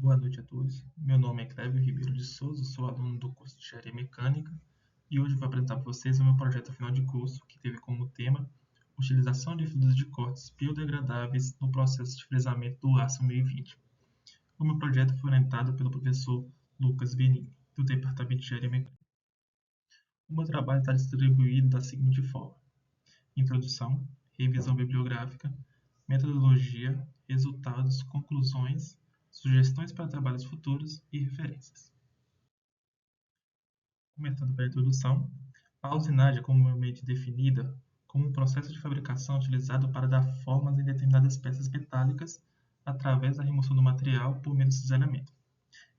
Boa noite a todos. Meu nome é Cléber Ribeiro de Souza, sou aluno do curso de Engenharia Mecânica e hoje vou apresentar para vocês o meu projeto final de curso, que teve como tema utilização de fluidos de cortes biodegradáveis no processo de fresamento do aço 1020. O meu projeto foi orientado pelo professor Lucas Benini, do Departamento de Engenharia Mecânica. O meu trabalho está distribuído da seguinte forma: introdução, revisão bibliográfica, metodologia, resultados, conclusões, sugestões para trabalhos futuros e referências. Começando pela introdução, a usinagem é comumente definida como um processo de fabricação utilizado para dar formas em determinadas peças metálicas através da remoção do material por meio de cisalhamento.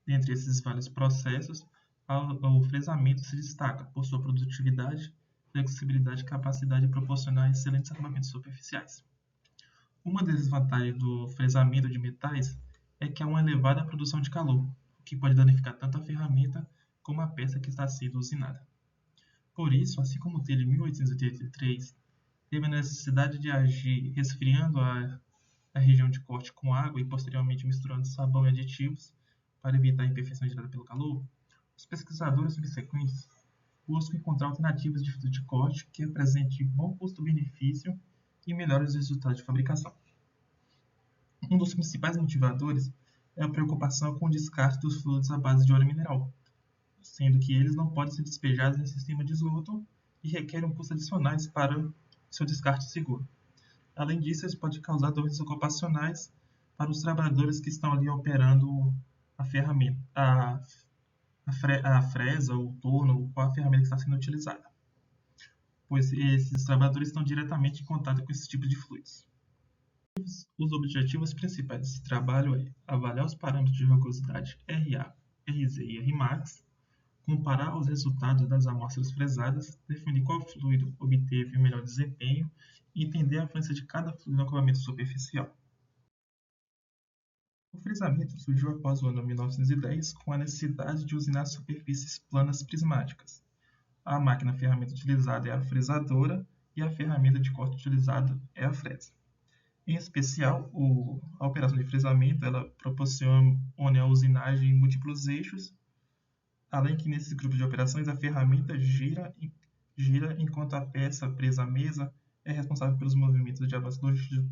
Dentre esses vários processos, o fresamento se destaca por sua produtividade, flexibilidade e capacidade de proporcionar excelentes acabamentos superficiais. Uma das desvantagens do fresamento de metais é que há uma elevada produção de calor, o que pode danificar tanto a ferramenta como a peça que está sendo usinada. Por isso, assim como teve em 1883, teve a necessidade de agir resfriando a região de corte com água e posteriormente misturando sabão e aditivos para evitar a imperfeição gerada pelo calor. Os pesquisadores subsequentes buscam encontrar alternativas de fluido de corte que apresentem bom custo-benefício e melhores resultados de fabricação. Um dos principais motivadores é a preocupação com o descarte dos fluidos à base de óleo mineral, sendo que eles não podem ser despejados em sistema de esgoto e requerem um custo adicionais para seu descarte seguro. Além disso, isso pode causar doenças ocupacionais para os trabalhadores que estão ali operando a ferramenta, a fresa, o torno, ou a ferramenta que está sendo utilizada, pois esses trabalhadores estão diretamente em contato com esse tipo de fluidos. Os objetivos principais desse trabalho é avaliar os parâmetros de rugosidade RA, RZ e Rmax, comparar os resultados das amostras fresadas, definir qual fluido obteve o melhor desempenho e entender a influência de cada fluido no acabamento superficial. O fresamento surgiu após o ano 1910 com a necessidade de usinar superfícies planas prismáticas. A máquina-ferramenta utilizada é a fresadora e a ferramenta de corte utilizada é a fresa. Em especial, a operação de fresamento ela proporciona a usinagem em múltiplos eixos, além que nesses grupos de operações a ferramenta gira enquanto a peça presa à mesa é responsável pelos movimentos de avanço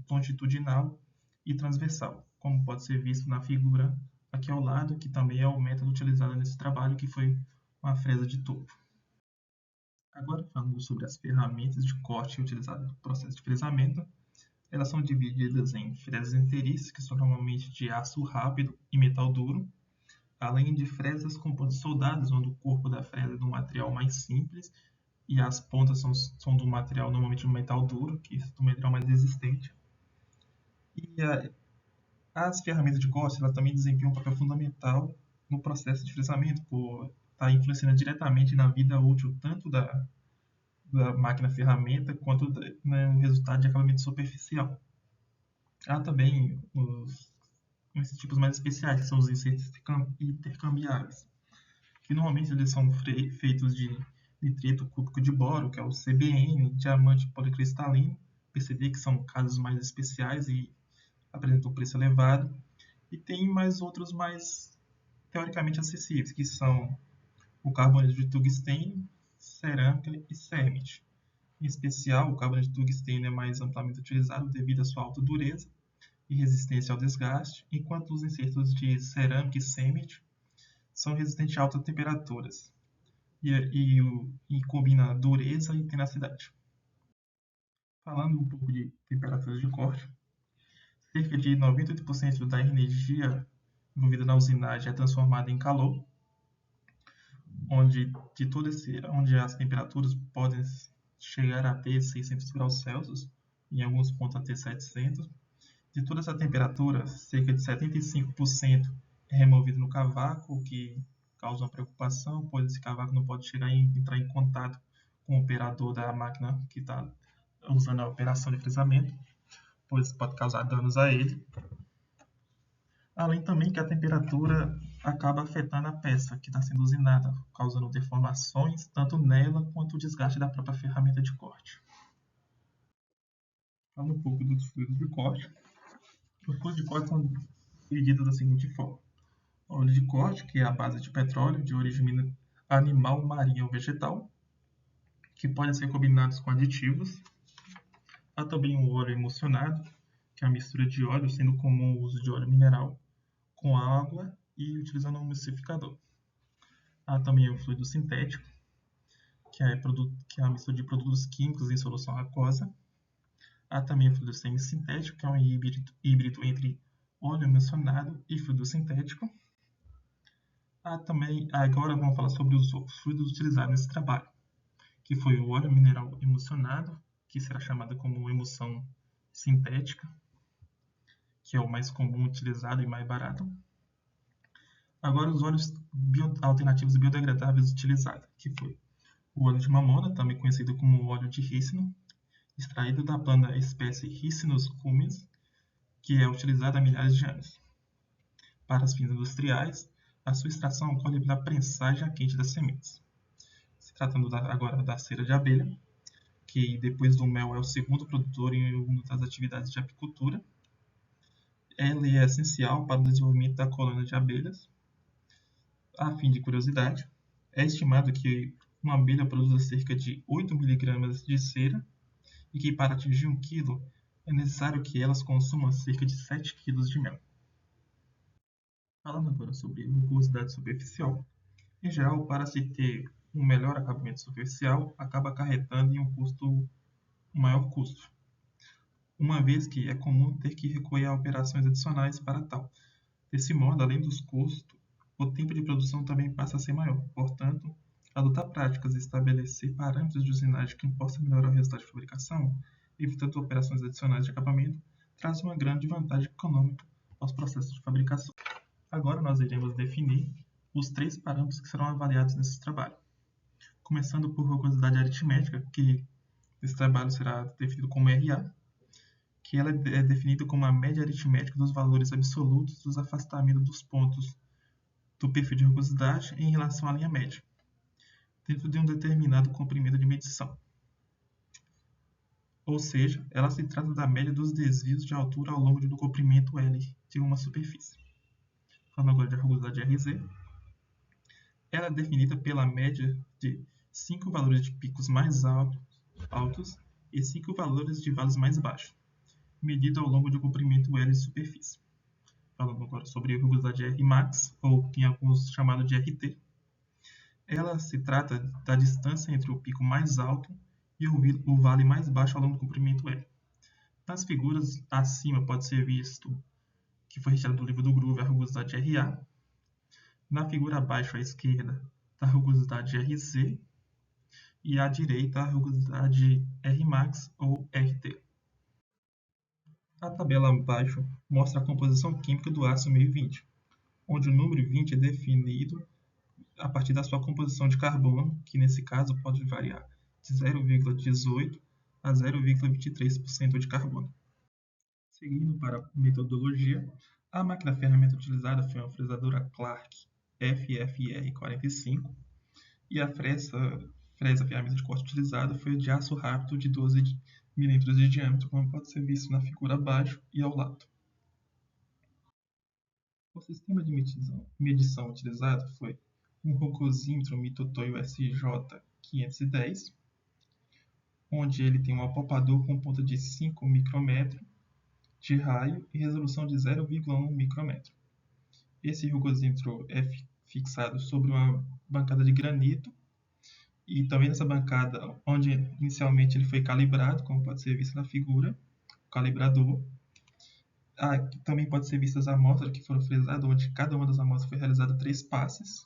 longitudinal e transversal, como pode ser visto na figura aqui ao lado, que também é o método utilizado nesse trabalho, que foi uma fresa de topo. Agora, falando sobre as ferramentas de corte utilizadas no processo de fresamento, elas são divididas em fresas inteiriças, que são normalmente de aço rápido e metal duro, além de fresas com pontas soldadas, onde o corpo da fresa é de um material mais simples e as pontas são do material normalmente do metal duro, que é do material mais resistente. E as ferramentas de corte elas também desempenham um papel fundamental no processo de fresamento, por estar influenciando diretamente na vida útil tanto da máquina-ferramenta quanto no resultado de acabamento superficial. Há também esses tipos mais especiais, que são os insertos intercambiáveis, que normalmente eles são feitos de nitrito cúbico de boro, que é o CBN, diamante policristalino, PCD, que são casos mais especiais e apresentam preço elevado, e tem mais outros mais teoricamente acessíveis, que são o carboneto de tungstênio, cerâmica e cermit. Em especial, o carboneto de tungstênio é mais amplamente utilizado devido à sua alta dureza e resistência ao desgaste, enquanto os insertos de cerâmica e cermit são resistentes a altas temperaturas e combina dureza e tenacidade. Falando um pouco de temperaturas de corte, cerca de 98% da energia envolvida na usinagem é transformada em calor, onde as temperaturas podem chegar a ter 600 graus Celsius, em alguns pontos até 700. De toda essa temperatura, cerca de 75% é removido no cavaco, o que causa uma preocupação, pois esse cavaco não pode entrar em contato com o operador da máquina que está usando a operação de frisamento, pois pode causar danos a ele. Além também que a temperatura acaba afetando a peça que está sendo usinada, causando deformações tanto nela quanto o desgaste da própria ferramenta de corte. Falando um pouco dos fluidos de corte, os fluidos de corte são divididos da seguinte forma: óleo de corte, que é a base de petróleo de origem animal, marinha ou vegetal, que podem ser combinados com aditivos. Há também o óleo emulsionado, que é a mistura de óleo, sendo comum o uso de óleo mineral com água e utilizando um emulsificador. Há também o fluido sintético, que é a mistura de produtos químicos em solução aquosa. Há também o fluido semissintético, que é um híbrido entre óleo emulsionado e fluido sintético. Há também, agora vamos falar sobre os fluidos utilizados nesse trabalho, que foi o óleo mineral emulsionado, que será chamado como emulsão sintética, que é o mais comum utilizado e mais barato. Agora, os óleos alternativos e biodegradáveis utilizados, que foi o óleo de mamona, também conhecido como óleo de rícino, extraído da planta espécie Ricinus cumis, que é utilizado há milhares de anos. Para os fins industriais, a sua extração ocorre pela prensagem a quente das sementes. Se tratando agora da cera de abelha, que depois do mel é o segundo produtor em uma das atividades de apicultura, ela é essencial para o desenvolvimento da colônia de abelhas. A fim de curiosidade, é estimado que uma abelha produza cerca de 8 miligramas de cera e que para atingir 1 quilo é necessário que elas consumam cerca de 7 quilos de mel. Falando agora sobre rugosidade superficial, em geral, para se ter um melhor acabamento superficial, acaba acarretando em um maior custo, uma vez que é comum ter que recorrer a operações adicionais para tal. Desse modo, além dos custos, o tempo de produção também passa a ser maior. Portanto, adotar práticas e estabelecer parâmetros de usinagem que possam melhorar o resultado de fabricação, evitando operações adicionais de acabamento, traz uma grande vantagem econômica aos processos de fabricação. Agora nós iremos definir os 3 parâmetros que serão avaliados nesse trabalho. Começando por rugosidade aritmética, que esse trabalho será definido como RA, que ela é definida como a média aritmética dos valores absolutos dos afastamentos dos pontos do perfil de rugosidade em relação à linha média, dentro de um determinado comprimento de medição. Ou seja, ela se trata da média dos desvios de altura ao longo do comprimento L de uma superfície. Falando agora de rugosidade RZ, ela é definida pela média de 5 valores de picos mais altos e 5 valores de valos mais baixos, medida ao longo do comprimento L de superfície. Falando agora sobre a rugosidade Rmax, ou em alguns chamado de RT, ela se trata da distância entre o pico mais alto e o vale mais baixo ao longo do comprimento L. Nas figuras acima pode ser visto que foi retirado do livro do Groove a rugosidade RA. Na figura abaixo à esquerda, a rugosidade RZ e à direita a rugosidade Rmax ou RT. A tabela abaixo mostra a composição química do ácido meio 20, onde o número 20 é definido a partir da sua composição de carbono, que nesse caso pode variar de 0,18 a 0,23% de carbono. Seguindo para a metodologia, a máquina ferramenta utilizada foi uma fresadora Clark FFR45 e a fresa ferramenta de corte utilizada foi de aço rápido de 12 milímetros de diâmetro, como pode ser visto na figura abaixo e ao lado. O sistema de medição utilizado foi um rugosímetro Mitutoyo SJ510, onde ele tem um apalpador com ponta de 5 micrômetros de raio e resolução de 0,1 micrômetro. Esse rugosímetro é fixado sobre uma bancada de granito e também nessa bancada, onde inicialmente ele foi calibrado, como pode ser visto na figura, o calibrador. Aqui também pode ser vistas as amostras que foram fresadas, onde cada uma das amostras foi realizada 3 passes,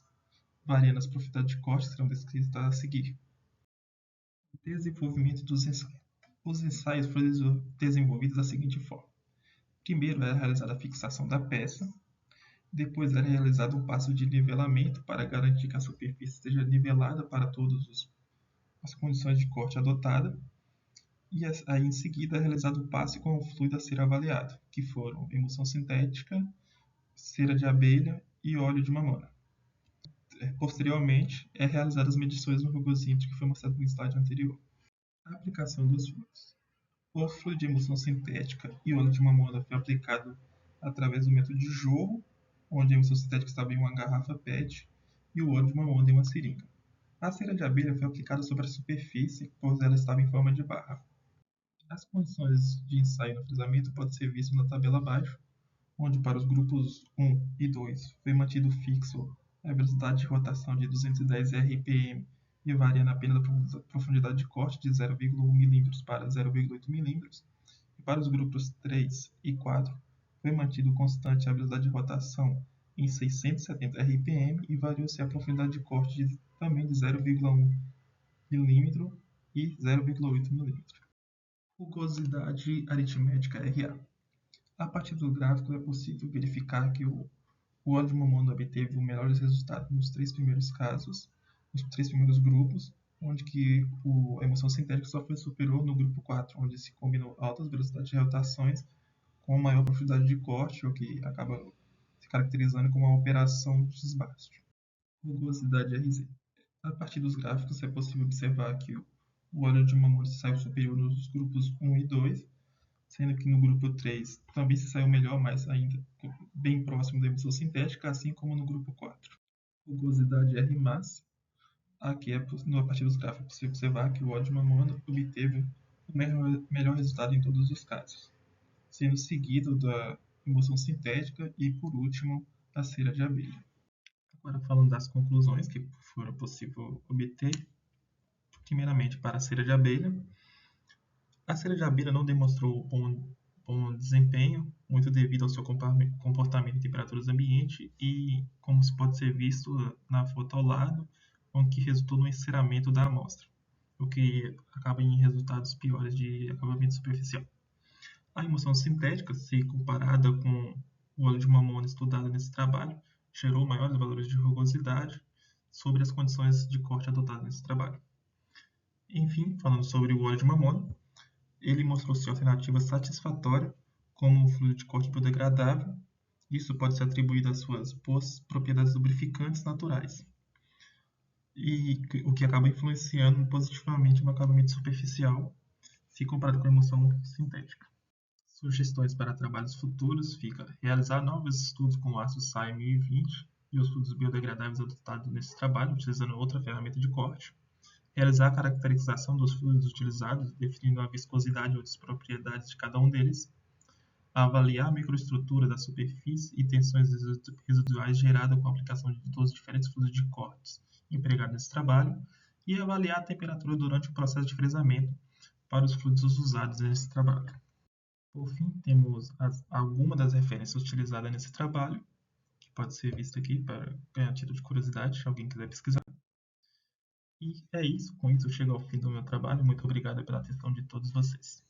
variando as profundidades de corte, que serão descritas a seguir. Desenvolvimento dos ensaios. Os ensaios foram desenvolvidos da seguinte forma. Primeiro era realizada a fixação da peça, depois era realizado um passo de nivelamento para garantir que a superfície esteja nivelada para todas as condições de corte adotadas, e aí em seguida é realizado o passe com o fluido a ser avaliado, que foram emulsão sintética, cera de abelha e óleo de mamona. Posteriormente, é realizadas as medições no rugosímetro que foi mostrado no slide anterior. A aplicação dos fluidos. O fluido de emulsão sintética e óleo de mamona foi aplicado através do método de jorro, onde a emulsão sintética estava em uma garrafa PET e o óleo de mamona em uma seringa. A cera de abelha foi aplicada sobre a superfície, pois ela estava em forma de barra. As condições de ensaio no frisamento podem ser vistas na tabela abaixo, onde para os grupos 1 e 2 foi mantido fixo a velocidade de rotação de 210 rpm e variando apenas a profundidade de corte de 0,1 mm para 0,8 mm, e para os grupos 3 e 4 foi mantido constante a velocidade de rotação em 670 rpm e variou-se a profundidade de corte também de 0,1 mm e 0,8 mm. Rugosidade aritmética RA. A partir do gráfico é possível verificar que o óleo de mamona obteve os melhores resultados nos 3 primeiros casos, nos 3 primeiros grupos, onde que a emulsão sintética só foi superior no grupo 4, onde se combinou altas velocidades de rotações com maior profundidade de corte, o que acaba se caracterizando como uma operação de desbaste. Rugosidade RZ. A partir dos gráficos é possível observar que o óleo de mamona se saiu superior nos grupos 1 e 2, sendo que no grupo 3 também se saiu melhor, mas ainda bem próximo da emulsão sintética, assim como no grupo 4. Rugosidade R-max. Aqui, a partir dos gráficos, é possível observar que o óleo de mamona obteve o melhor resultado em todos os casos, sendo seguido da emulsão sintética e, por último, a cera de abelha. Agora, falando das conclusões que foram possível obter, primeiramente para a cera de abelha. A cera de abelha não demonstrou bom desempenho, muito devido ao seu comportamento em temperaturas ambiente e, como pode ser visto na foto ao lado, o que resultou no enceramento da amostra, o que acaba em resultados piores de acabamento superficial. A emulsão sintética, se comparada com o óleo de mamona estudado nesse trabalho, gerou maiores valores de rugosidade sobre as condições de corte adotadas nesse trabalho. Enfim, falando sobre o óleo de mamona, ele mostrou-se alternativa satisfatória como um fluido de corte biodegradável. Isso pode ser atribuído às suas boas propriedades lubrificantes naturais, e o que acaba influenciando positivamente no acabamento superficial, se comparado com a emulsão sintética. Sugestões para trabalhos futuros fica realizar novos estudos com o ácido SAI 1020 e os fluidos biodegradáveis adotados nesse trabalho, utilizando outra ferramenta de corte. Realizar a caracterização dos fluidos utilizados, definindo a viscosidade ou outras propriedades de cada um deles. Avaliar a microestrutura da superfície e tensões residuais geradas com a aplicação dos diferentes fluidos de cortes empregados nesse trabalho. E avaliar a temperatura durante o processo de fresamento para os fluidos usados nesse trabalho. Por fim, temos algumas das referências utilizadas nesse trabalho, que pode ser vista aqui para ganhar título de curiosidade, se alguém quiser pesquisar. E é isso, com isso eu chego ao fim do meu trabalho. Muito obrigado pela atenção de todos vocês.